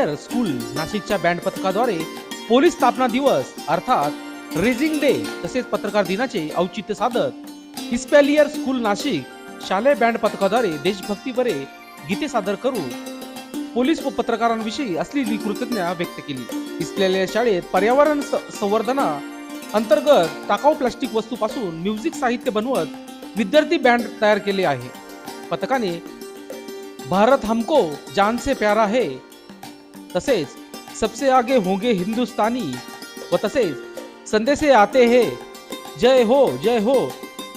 Espalier school नाशिकच्या band पथकाद्वारे police स्थापना दिवस अर्थात रेझिंग डे तसेच पत्रकार दिनाचे औचित्य साधत एस्पेलियर स्कूल नाशिक शालेय बँड पथकाद्वारे देशभक्तीपरे गीते सादर करून पोलीस व पत्रकारांविषयी असलेली कृतज्ञता व्यक्त केली। एस्पेलियर शाळेत पर्यावरण संवर्धना अंतर्गत टाकाऊ प्लास्टिक वस्तूपासून म्युझिक साहित्य बनवत विद्यार्थी बँड तयार केले आहे। पथकाने भारत हमको जान से प्यारा है तसेच सबसे आगे होंगे हिंदुस्तानी व तसेच संदेशे आते हैं जय हो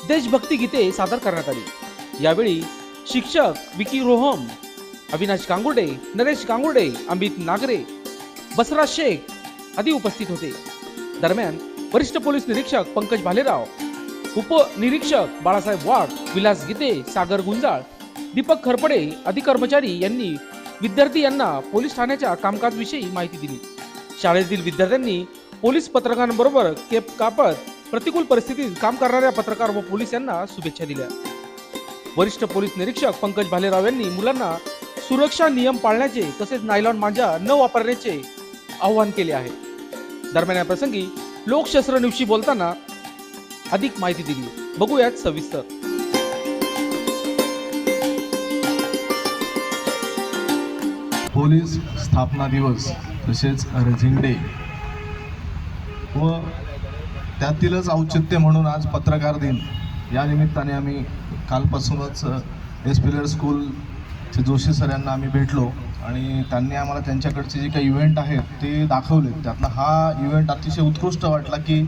देशभक्ती गीते सादर करण्यात आली। यावेळी शिक्षक विकी रोहम, अविनाश कांगुर्डे, नरेश कांगुर्डे, अमित नागरे, बसराज शेख आदी उपस्थित होते। दरम्यान वरिष्ठ पोलीस निरीक्षक पंकज भालेराव, उपनिरीक्षक बाळासाहेब वाघ, विलास गीते, सागर गुंजाळ, दीपक खरपडे आदी कर्मचारी यांनी विद्यार्थी यांना पोलीस ठाण्याच्या कामकाजविषयी माहिती दिली। शाळेतील विद्यार्थ्यांनी पोलीस पत्रकारांबरोबर केप कापत प्रतिकूल परिस्थितीत काम करणाऱ्या पत्रकार व पोलीस यांना शुभेच्छा दिल्या। वरिष्ठ पोलीस निरीक्षक पंकज भालेराव यांनी मुलांना सुरक्षा नियम पाळण्याचे तसेच नायलॉन मांजा न वापरण्याचे आवाहन केले आहे। दरम्यान या प्रसंगी लोकशास्त्र न्यूजशी बोलताना अधिक माहिती दिली, बघूयात सविस्तर। पोलीस स्थापना दिवस तसेच रेझिंग डे व त्यातीलच औचित्य म्हणून आज पत्रकार दिन या निमित्ताने आम्ही कालपासूनच एस्पेलियर स्कूलचे जोशी सर यांना आम्ही भेटलो आणि त्यांनी आम्हाला त्यांच्याकडचे जे काही इव्हेंट आहेत ते दाखवले। त्यातला हा इव्हेंट अतिशय उत्कृष्ट वाटला की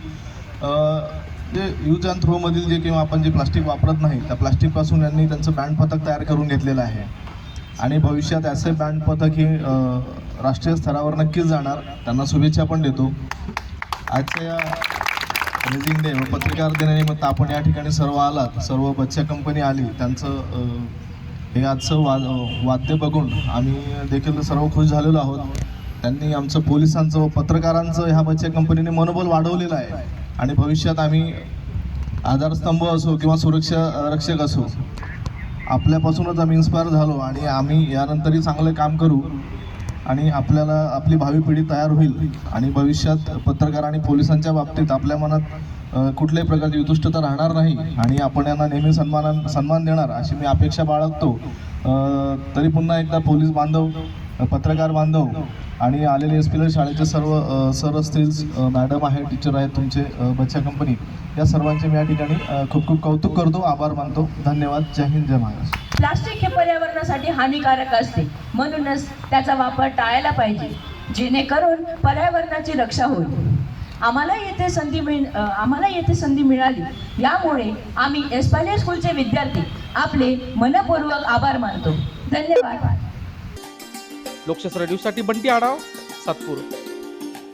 जे यूज अँड थ्रोमधील जे किंवा आपण जे प्लास्टिक वापरत नाही त्या प्लास्टिकपासून यांनी त्यांचं बँड पथक तयार करून घेतलेलं आहे आणि भविष्यात असे बँड पथक हे राष्ट्रीय स्तरावर नक्कीच जाणार। त्यांना शुभेच्छा पण देतो। आजच्या या रेझिंग डे व पत्रकार दिनानिमित्त आपण या ठिकाणी सर्व आलात, सर्व बच्चा कंपनी आली, त्यांचं हे आजचं वाद्य बघून आम्ही देखील सर्व खुश झालेलो आहोत। त्यांनी आमचं पोलिसांचं व पत्रकारांचं ह्या बच्चा कंपनीने मनोबल वाढवलेलं आहे आणि भविष्यात आम्ही आधारस्तंभ असो किंवा सुरक्षा रक्षक असो आपल्यापासूनच आम्ही इन्स्पायर झालो आणि आम्ही यानंतरही चांगले काम करू आणि आपली भावी पिढी तयार होईल आणि भविष्यात पत्रकार आणि पोलिसांच्या बाबतीत आपल्या मनात कुठल्याही प्रकारची वितुष्टता राहणार नाही आणि आपण यांना नेहमी सन्मान देणार अशी मी अपेक्षा बाळगतो। तरी पुन्हा एकदा पोलीस बांधव, पत्रकार बांधव आणि आलेले एस्पेलियर शाळेचे सर्व सर असतील, मॅडम आहे, टीचर आहेत, तुमचे बच्चा कंपनी, या सर्वांचे मी या ठिकाणी खूप खूप कौतुक करतो, आभार मानतो। धन्यवाद। जय हिंद, जय महाराष्ट्र। प्लास्टिक हे पर्यावरणासाठी हानिकारक असते, म्हणूनच त्याचा वापर टाळायला पाहिजे जेणेकरून पर्यावरणाची रक्षा होईल। आम्हाला येथे संधी मिळाली, यामुळे आम्ही एस्पेलियर स्कूलचे विद्यार्थी आपले मनपूर्वक आभार मानतो। धन्यवाद। लोकशास्त्र न्यूजसाठी बंटी आढाव, सातपूर।